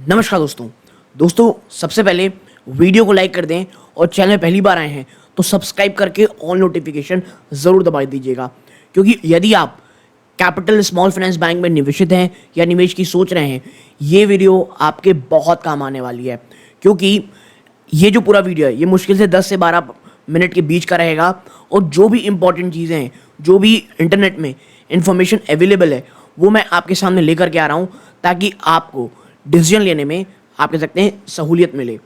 नमस्कार दोस्तों सबसे पहले वीडियो को लाइक कर दें और चैनल में पहली बार आए हैं तो सब्सक्राइब करके ऑल नोटिफिकेशन ज़रूर दबा दीजिएगा, क्योंकि यदि आप कैपिटल स्मॉल फाइनेंस बैंक में निवेशित हैं या निवेश की सोच रहे हैं, ये वीडियो आपके बहुत काम आने वाली है। क्योंकि ये जो पूरा वीडियो है ये मुश्किल से 10 से 12 मिनट के बीच का रहेगा और जो भी इंपॉर्टेंट चीज़ें हैं, जो भी इंटरनेट में इंफॉर्मेशन अवेलेबल है, वो मैं आपके सामने लेकर के आ रहा हूँ ताकि आपको डिसीजन लेने में आप कह सकते हैं सहूलियत मिले।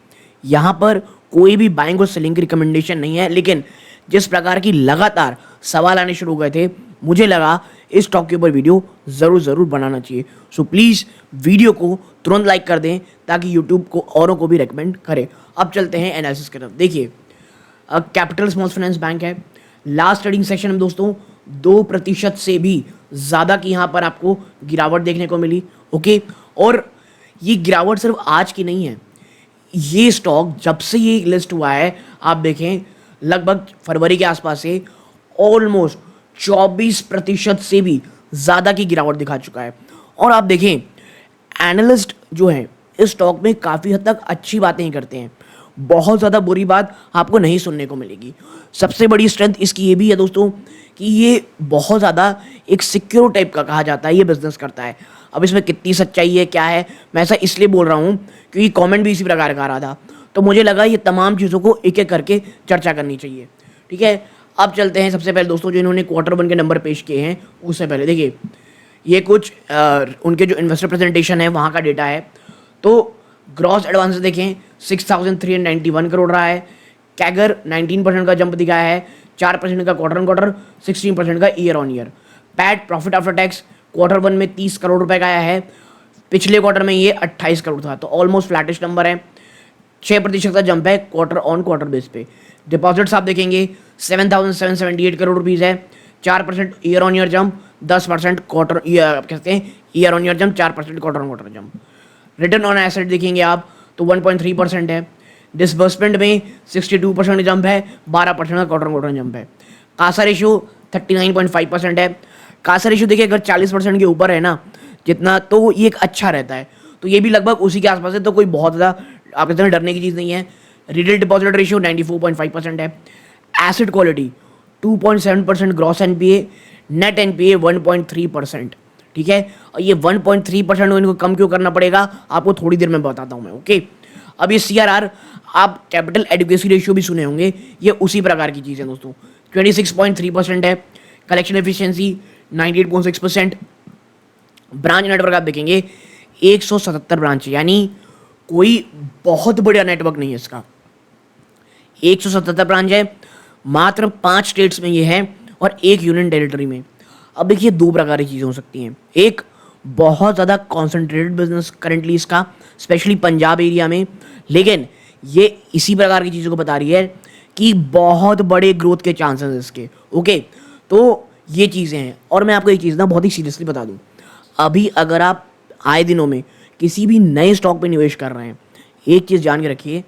यहाँ पर कोई भी बाइंग और सेलिंग की रिकमेंडेशन नहीं है, लेकिन जिस प्रकार की लगातार सवाल आने शुरू हो गए थे, मुझे लगा इस टॉक के ऊपर वीडियो ज़रूर बनाना चाहिए। सो प्लीज़ वीडियो को तुरंत लाइक कर दें ताकि यूट्यूब को औरों को भी रिकमेंड करे। अब चलते हैं एनालिसिस की तरफ। देखिए, कैपिटल स्मॉल फाइनेंस बैंक है। लास्ट ट्रेडिंग सेशन में दोस्तों 2% से भी ज़्यादा की यहाँ पर आपको गिरावट देखने को मिली। ओके, और ये गिरावट सिर्फ आज की नहीं है, ये स्टॉक जब से ये लिस्ट हुआ है, आप देखें लगभग फरवरी के आसपास से ऑलमोस्ट 24% से भी ज़्यादा की गिरावट दिखा चुका है। और आप देखें एनालिस्ट जो हैं इस स्टॉक में काफ़ी हद तक अच्छी बातें ही करते हैं, बहुत ज़्यादा बुरी बात आपको नहीं सुनने को मिलेगी। सबसे बड़ी स्ट्रेंथ इसकी ये भी है दोस्तों कि ये बहुत ज़्यादा एक सिक्योर टाइप का कहा जाता है, ये बिजनेस करता है। अब इसमें कितनी सच्चाई है, क्या है, मैं ऐसा इसलिए बोल रहा हूँ क्योंकि कमेंट भी इसी प्रकार का आ रहा था, तो मुझे लगा ये तमाम चीज़ों को एक एक करके चर्चा करनी चाहिए। ठीक है, अब चलते हैं सबसे पहले दोस्तों जो इन्होंने Q1 के नंबर पेश किए हैं उससे पहले देखिए ये कुछ उनके जो इन्वेस्टर प्रेजेंटेशन है वहाँ का डेटा है। तो ग्रॉस एडवांस देखें 6,391 करोड़ रहा है, कैगर 19% का जंप दिखाया है, 4% का क्वार्टर ऑन क्वार्टर, 16% का year on year. PAT profit after tax Q1 में 30 करोड़ रुपए का आया है, पिछले क्वार्टर में ये 28 करोड़ था, तो ऑलमोस्ट फ्लैटिश नंबर है। 6% का जंप है क्वार्टर ऑन क्वार्टर बेस पे। डिपॉजिट्स आप देखेंगे 7,778 करोड़ रुपीज़ है, 4% year on year jump, 10% quarter कहते हैं year on year jump, 4% quarter on quarter jump. Return on asset देखेंगे आप तो 1.3% है। डिसबर्समेंट में 62% जंप है, 12% का क्वार्टर ऑन क्वार्टर जंप है। कासा रेशियो 39.5% है। कासा रेशियो देखिए अगर 40% के ऊपर है ना जितना, तो ये एक अच्छा रहता है, तो ये भी लगभग उसी के आसपास है, तो कोई बहुत ज़्यादा आप कहते हैं डरने की चीज़ नहीं है। रिटेल डिपॉजिट रेशियो 94.5% है। Asset quality 2.7% gross NPA, net NPA 1.3%। ठीक है, और ये 1.3% इनको कम क्यों करना पड़ेगा आपको थोड़ी देर में बताता हूँ मैं। ओके, अब ये CRR आप कैपिटल एडिक्वेसी रेशियो भी सुने होंगे, ये उसी प्रकार की चीज़ है दोस्तों, 26.3% है। Collection efficiency 98.6%। ब्रांच नेटवर्क आप देखेंगे 177 ब्रांच, यानी कोई बहुत बड़ा नेटवर्क नहीं है इसका, 177 ब्रांच है, मात्र 5 स्टेट्स में ये है और 1 यूनियन टेरिटरी में। अब देखिए दो प्रकार की चीज़ें हो सकती हैं, एक बहुत ज़्यादा कॉन्सेंट्रेटेड बिजनेस करंटली इसका, स्पेशली पंजाब एरिया में, लेकिन ये इसी प्रकार की चीज़ों को बता रही है कि बहुत बड़े ग्रोथ के चांसेस इसके। ओके, तो ये चीज़ें हैं। और मैं आपको एक चीज़ ना बहुत ही सीरियसली बता दूं, अभी अगर आप आए दिनों में किसी भी नए स्टॉक पे निवेश कर रहे हैं, एक चीज़ जान के रखिए,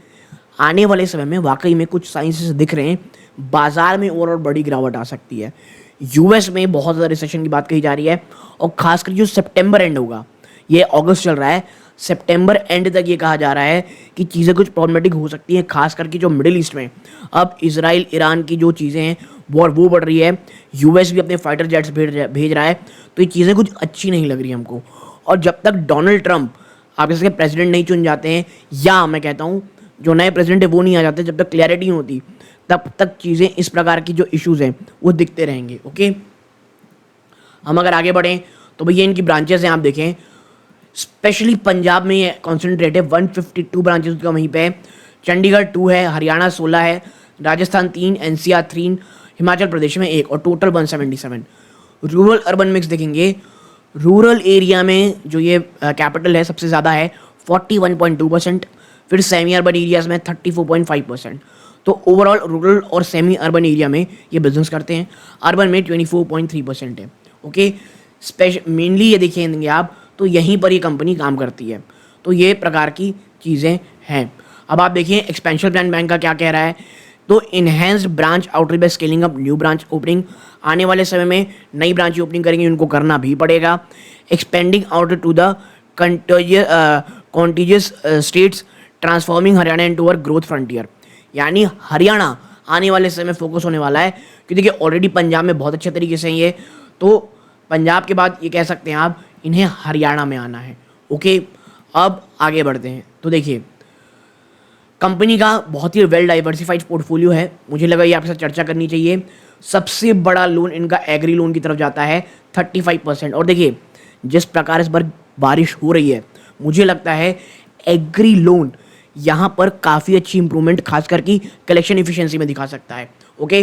आने वाले समय में वाकई में कुछ साइंस दिख रहे हैं, बाजार में और बड़ी गिरावट आ सकती है। यूएस में बहुत ज़्यादा रिसेशन की बात कही जा रही है, और खासकर जो सितंबर एंड होगा, ये अगस्त चल रहा है, सितंबर एंड तक ये कहा जा रहा है कि चीज़ें कुछ प्रॉब्लमेटिक हो सकती हैं, खास करके जो मिडिल ईस्ट में अब इजराइल ईरान की जो चीज़ें हैं वो बढ़ रही है, यूएस भी अपने फाइटर जेट्स भेज रहा है, तो ये चीज़ें कुछ अच्छी नहीं लग रही हमको। और जब तक डोनाल्ड ट्रंप आप इसके प्रेसिडेंट नहीं चुन जाते हैं, या मैं कहता हूँ जो नए प्रेसिडेंट है वो नहीं आ जाते, जब तक क्लैरिटी नहीं होती तब तक चीज़ें इस प्रकार की जो इश्यूज़ हैं वो दिखते रहेंगे। ओके, हम अगर आगे बढ़ें तो भैया इनकी ब्रांचेस हैं, आप देखें स्पेशली पंजाब में ये कॉन्सेंट्रेट है, 152 ब्रांचेस का वहीं पे है, चंडीगढ़ 2 है, हरियाणा 16 है, राजस्थान 3, NCR 3, हिमाचल प्रदेश में 1, और टोटल 177। रूरल अर्बन मिक्स देखेंगे, रूरल एरिया में जो ये कैपिटल है सबसे ज़्यादा है 41.2%, फिर सेमी अर्बन एरियाज़ में 34.5%। तो ओवरऑल रूरल और सेमी अर्बन एरिया में ये बिजनेस करते हैं, अर्बन में 24.3% है। ओके, मेनली ये देखेंगे आप तो यहीं पर ये कंपनी काम करती है, तो ये प्रकार की चीज़ें हैं। अब आप देखिए एक्सपेंशन प्लान बैंक का क्या कह रहा है, तो enhanced branch outreach by scaling up new branch opening, आने वाले समय में नई ब्रांच ओपनिंग करेंगे, उनको करना भी पड़ेगा। Expanding out to the contiguous states transforming Haryana into our growth frontier. यानी हरियाणा आने वाले समय फोकस होने वाला है, क्योंकि देखिए ऑलरेडी पंजाब में बहुत अच्छे तरीके से ये, तो पंजाब के बाद ये कह सकते हैं आप इन्हें हरियाणा में आना है। ओके, अब आगे बढ़ते हैं। तो देखिए कंपनी का बहुत ही वेल डाइवर्सिफाइड पोर्टफोलियो है, मुझे लगा ये आपके साथ चर्चा करनी चाहिए। सबसे बड़ा लोन इनका एग्री लोन की तरफ जाता है 35%। और देखिए जिस प्रकार इस बार बारिश हो रही है, मुझे लगता है एग्री लोन यहाँ पर काफ़ी अच्छी इंप्रूवमेंट खास करके कलेक्शन इफिशिएंसी में दिखा सकता है। ओके,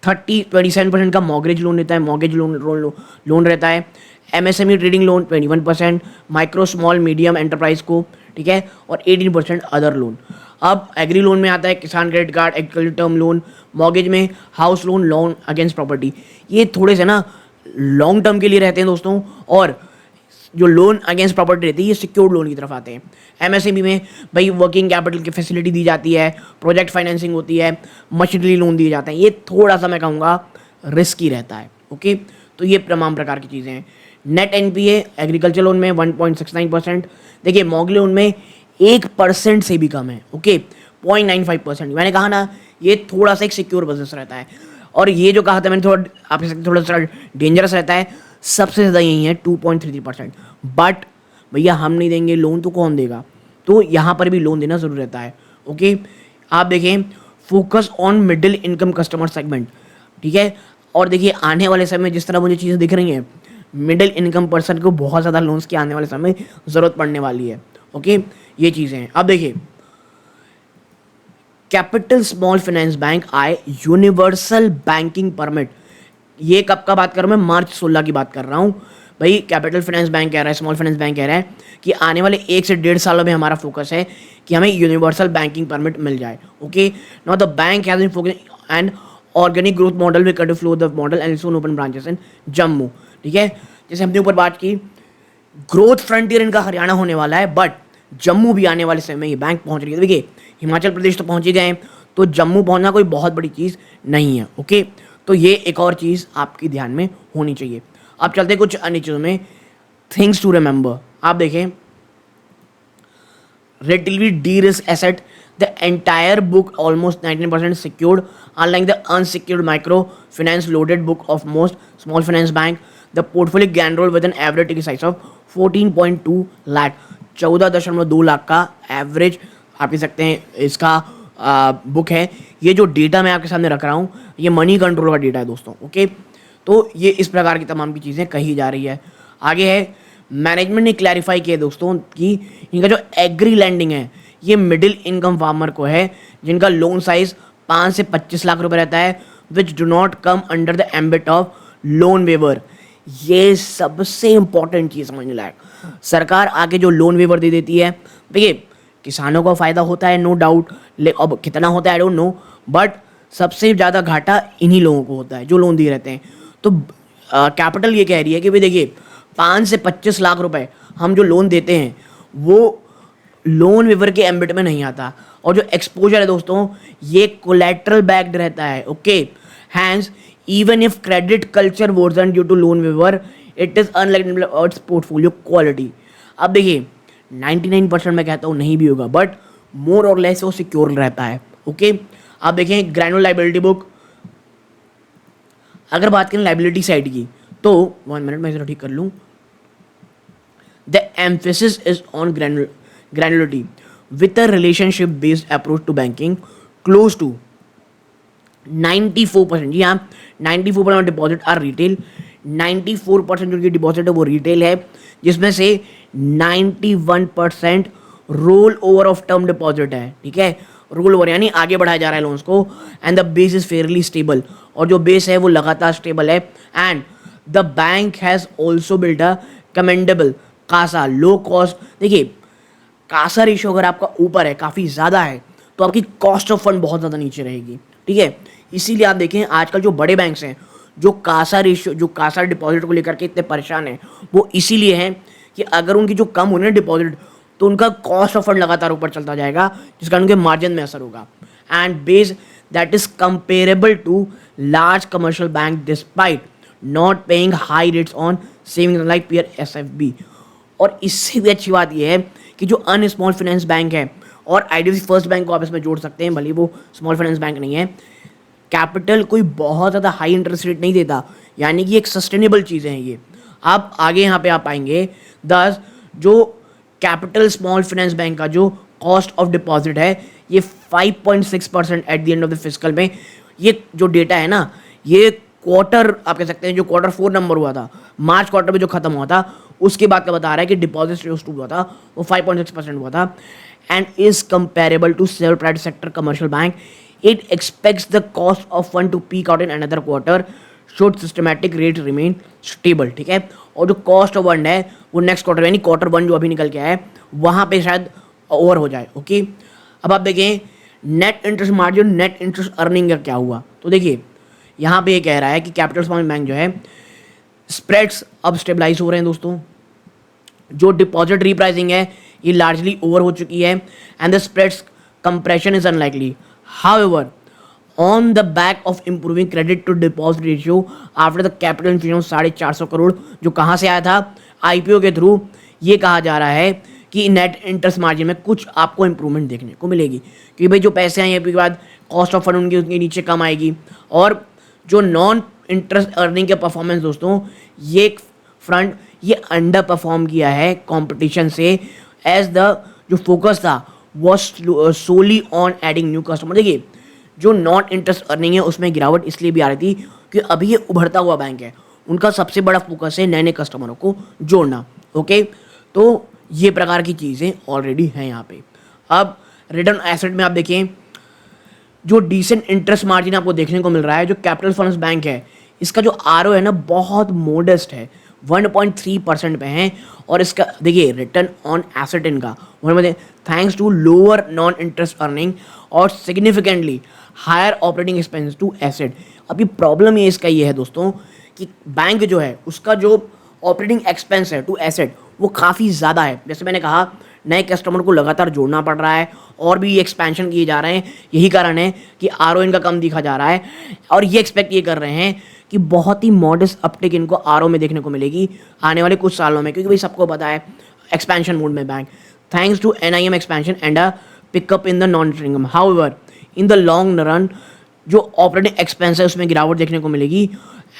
27% का मॉर्गेज लोन रहता है, मॉर्गेज लोन रहता है। MSME trading loan 21%, micro small medium enterprise को, ठीक है, और 18% अदर लोन। अब एग्री लोन में आता है Kisan credit card, agriculture term loan, mortgage में house loan, loan against property. ये थोड़े से ना लॉन्ग टर्म के लिए रहते हैं दोस्तों, और जो लोन अगेंस्ट प्रॉपर्टी रहती है ये सिक्योर्ड लोन की तरफ आते हैं। एमएसएमई में भाई वर्किंग कैपिटल की फैसिलिटी दी जाती है, प्रोजेक्ट फाइनेंसिंग होती है, मशीनरी लोन दिए जाते हैं। ये थोड़ा सा मैं कहूँगा रिस्की रहता है। ओके, तो ये तमाम प्रकार की चीज़ें हैं। नेट एनपीए एग्रीकल्चर लोन में 1.69%, देखिए मॉर्गेज लोन में 1% से भी कम है। ओके, 0.95%। मैंने कहा ना ये थोड़ा सा एक सिक्योर बिजनेस रहता है, और ये जो कहा था मैंने थोड़ा सा डेंजरस रहता है, सबसे ज़्यादा यही है 2.33%। बट भैया हम नहीं देंगे लोन तो कौन देगा, तो यहाँ पर भी लोन देना ज़रूर रहता है। ओके, आप देखें focus on middle income customer segment, ठीक है, और देखिए आने वाले समय जिस तरह मुझे चीज़ें दिख रही हैं, मिडिल इनकम पर्सन को बहुत ज़्यादा लोन्स की आने वाले समय ज़रूरत पड़ने वाली है। ओके, ये चीज़ें हैं। अब देखिए कैपिटल स्मॉल फाइनेंस बैंक आए यूनिवर्सल बैंकिंग परमिट, ये कब का बात कर रहा हूँ मैं, मार्च 16 की बात कर रहा हूँ। भाई कैपिटल फाइनेंस बैंक कह रहा है, स्मॉल फाइनेंस बैंक कह रहा है कि आने वाले 1 से 1.5 सालों में हमारा फोकस है कि हमें यूनिवर्सल बैंकिंग परमिट मिल जाए। Okay, now the bank has been focusing and organic growth model will cut flow the model and soon open branches in Jammu. ठीक है, जैसे हमने ऊपर बात की ग्रोथ फ्रंटियर इनका हरियाणा होने वाला है, बट जम्मू भी आने वाले समय में ये बैंक पहुंच रही है। देखिए हिमाचल प्रदेश तो पहुंच ही गए, तो जम्मू पहुंचना कोई बहुत बड़ी चीज़ नहीं है। ओके, तो ये एक और चीज़ आपकी ध्यान में होनी चाहिए। अब चलते कुछ अन्य चीज़ों में, थिंग्स टू रिमेंबर। आप देखें relatively de-risk asset, the entire book almost 19% secured, unlike the unsecured microfinance loaded book of most small finance bank. The portfolio can roll with an average ticket size of 14.2 lakh, 14.2 lakh का average आप कह सकते हैं इसका book है। ये जो data मैं आपके सामने रख रहा हूँ ये मनी कंट्रोल का डेटा है दोस्तों। ओके, तो ये इस प्रकार की तमाम की चीज़ें कही जा रही है। आगे है मैनेजमेंट ने क्लैरिफाई किया दोस्तों कि इनका जो एग्री लैंडिंग है ये मिडिल इनकम फार्मर को है, जिनका लोन साइज 5 से 25 लाख रुपए रहता है, which do not come under the ambit of loan waiver. ये सबसे इंपॉर्टेंट चीज़ समझने लायक, सरकार आगे जो लोन वेवर दे देती है, देखिए किसानों को फ़ायदा होता है नो डाउट, अब कितना होता है आई डोंट नो, बट सबसे ज़्यादा घाटा इन्हीं लोगों को होता है जो लोन दिए रहते हैं। तो कैपिटल ये कह रही है कि भाई देखिए 5 से 25 लाख रुपए हम जो लोन देते हैं वो लोन वेवर के एम्बिट में नहीं आता, और जो एक्सपोजर है दोस्तों ये कोलैटरल बैक्ड रहता है। Okay, hence even if credit culture version due to loan waiver it is unlike its portfolio quality. अब देखिए 99% मैं कहता हूँ नहीं भी होगा, बट मोर और लेस वो सिक्योर रहता है। ओके, आप देखें ग्रैनुलर लाइबिलिटी बुक, अगर बात करें लाइबिलिटी साइड की तो 1 मिनट मैं इसे ठीक कर लूँ। The emphasis is on granularity with a relationship-based approach to banking. Close to 94%, जी हाँ 94% डिपॉजिट आर रिटेल, 94% जो डिपॉजिट है वो रिटेल है, जिसमें से 91% roll over of term deposit है। ठीक है, रोल ओवर यानी आगे बढ़ाया जा रहा है लोन्स को, and the base is fairly stable, और जो बेस है वो लगातार स्टेबल है। And the bank has also build a commendable CASA low cost. देखिए कासा रेशियो अगर आपका ऊपर है, काफ़ी ज़्यादा है, तो आपकी कॉस्ट ऑफ फंड बहुत ज़्यादा नीचे रहेगी। ठीक है, इसीलिए आप देखें आजकल जो बड़े बैंक्स हैं जो कासा रेशियो, जो कासा डिपॉजिट को लेकर के इतने परेशान हैं, वो इसीलिए हैं कि अगर उनकी जो कम होने डिपॉजिट तो उनका कॉस्ट ऑफ फंड लगातार ऊपर चलता जाएगा, जिस कारण उनके मार्जिन में असर होगा। And base that is comparable to large commercial bank despite not paying high rates on savings like peer SFB. और इससे भी अच्छी बात यह है कि जो अन स्मॉल फाइनेंस बैंक है और आईडीएफसी फर्स्ट बैंक को आप इसमें जोड़ सकते हैं, भले वो स्मॉल फाइनेंस बैंक नहीं है। कैपिटल कोई बहुत ज़्यादा हाई इंटरेस्ट रेट नहीं देता, यानी कि एक सस्टेनेबल चीज़ें हैं ये। आप आगे यहाँ पे आप पाएंगे 10 जो कैपिटल स्मॉल फाइनेंस बैंक का जो कॉस्ट ऑफ डिपॉजिट है ये 5.6% at the end of the physical में। ये जो डेटा है ना, ये क्वार्टर आप कह सकते हैं, जो Q4 नंबर हुआ था मार्च क्वार्टर में जो खत्म हुआ था उसके बाद का बता रहा है कि डिपॉजिट रेट हुआ था वो 5.6% हुआ था and is comparable to several private sector commercial bank. It expects the cost of fund to peak out in another quarter should systematic rate remain stable, ठीक है। और जो कॉस्ट ऑफ फंड है वो नेक्स्ट क्वार्टर यानी Q1 जो अभी निकल के आया है वहाँ पे शायद ओवर हो जाए, ओके। अब आप देखें net interest margin, net interest earning का क्या हुआ, तो देखिए यहाँ पे ये कह रहा है कि कैपिटल स्मॉल बैंक जो है स्प्रेड्स अब स्टेबलाइज हो रहे हैं दोस्तों। जो डिपॉजिट रीप्राइसिंग है ये लार्जली ओवर हो चुकी है and the spreads compression is unlikely. However on the back of improving credit to deposit ratio after the capital infusion 450 crore जो कहाँ से आया था आईपीओ के थ्रू, ये कहा जा रहा है कि नेट इंटरेस्ट मार्जिन में कुछ आपको इंप्रूवमेंट देखने को मिलेगी, क्योंकि भाई जो पैसे आए के बाद कॉस्ट ऑफ फंड उनके नीचे कम आएगी। और जो नॉन इंटरेस्ट अर्निंग के परफॉर्मेंस दोस्तों ये फ्रंट ये अंडर परफॉर्म किया है कंपटीशन से, एज द जो फोकस था was solely on adding new customer. देखिए जो नॉन इंटरेस्ट अर्निंग है उसमें गिरावट इसलिए भी आ रही थी कि अभी ये उभरता हुआ बैंक है, उनका सबसे बड़ा फोकस है नए नए कस्टमरों को जोड़ना, ओके। तो ये प्रकार की चीज़ें ऑलरेडी हैं यहाँ पे। अब रिटर्न एसेट में आप देखें जो डिसेंट इंटरेस्ट मार्जिन आपको देखने को मिल रहा है, जो कैपिटल फाइनेंस बैंक है इसका जो आरओ है ना बहुत मोडेस्ट है, 1.3% पे है। और इसका देखिए रिटर्न ऑन एसेट इनका thanks to lower non interest earning और significantly higher operating expense to asset. अभी प्रॉब्लम ये इसका ये है दोस्तों कि बैंक जो है उसका जो ऑपरेटिंग एक्सपेंस है टू एसेट वो काफ़ी ज़्यादा है। जैसे मैंने कहा नए कस्टमर को लगातार जोड़ना पड़ रहा है और भी एक्सपेंशन किए जा रहे हैं, यही कारण है कि आरओ इनका कम दिखा जा रहा है। और ये एक्सपेक्ट ये कर रहे हैं कि बहुत ही मॉडेस्ट अपटेक इनको आरओ में देखने को मिलेगी आने वाले कुछ सालों में, क्योंकि भाई सबको पता है एक्सपेंशन मोड में bank thanks to NIM expansion and a pickup in the non interest income. However in the long run जो ऑपरेटिंग एक्सपेंस है उसमें गिरावट देखने को मिलेगी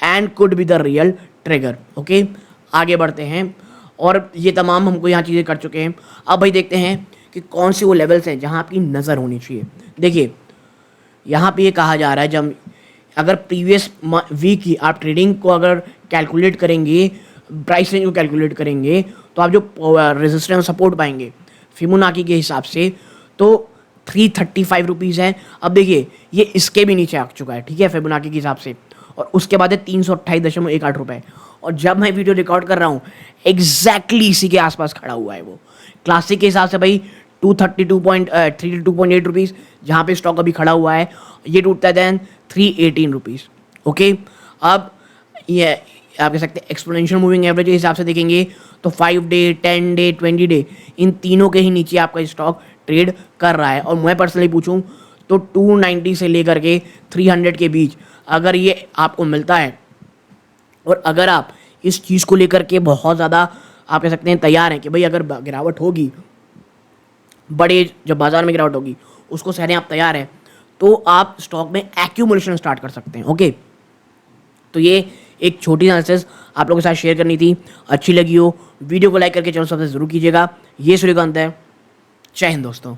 and could be the real trigger, okay. आगे बढ़ते हैं और ये तमाम हमको यहाँ चीज़ें कर चुके हैं। अब भाई देखते हैं कि कौन से वो लेवल्स हैं जहाँ आपकी नज़र होनी चाहिए। देखिए यहाँ पे ये कहा जा रहा है जब अगर प्रीवियस वीक की आप ट्रेडिंग को अगर कैलकुलेट करेंगे, प्राइस रेंज को कैलकुलेट करेंगे तो आप जो रेजिस्टेंस सपोर्ट पाएंगे फिबोनाची के हिसाब से तो 335 रुपीज़ है। अब देखिए ये इसके भी नीचे आ चुका है, ठीक है, फिबोनाची के हिसाब से। और उसके बाद है 328.18 रुपये। और जब मैं वीडियो रिकॉर्ड कर रहा हूँ एग्जैक्टली इसी के आसपास खड़ा हुआ है वो। क्लासिक के हिसाब से भाई 232.8 रुपीज़ जहाँ पे स्टॉक अभी खड़ा हुआ है, ये टूटता है देन 318 रुपीज़, ओके। अब ये आप कह सकते हैं एक्सपोनेंशियल मूविंग एवरेज के हिसाब से देखेंगे तो 5 डे 10 डे 20 डे इन तीनों के ही नीचे आपका स्टॉक ट्रेड कर रहा है। और मैं पर्सनली पूछूं तो 290 से लेकर के 300 के बीच अगर ये आपको मिलता है और अगर आप इस चीज़ को लेकर के बहुत ज़्यादा आप कह सकते हैं तैयार हैं कि भाई अगर गिरावट होगी, बड़े जब बाजार में गिरावट होगी उसको सहने आप तैयार हैं, तो आप स्टॉक में एक्यूमुलेशन स्टार्ट कर सकते हैं, ओके। तो ये एक छोटी एनालिसिस आप लोगों के साथ शेयर करनी थी। अच्छी लगी हो वीडियो को लाइक करके चैनल सब्सक्राइब जरूर कीजिएगा। ये सूर्यकांत है, जय हिंद दोस्तों।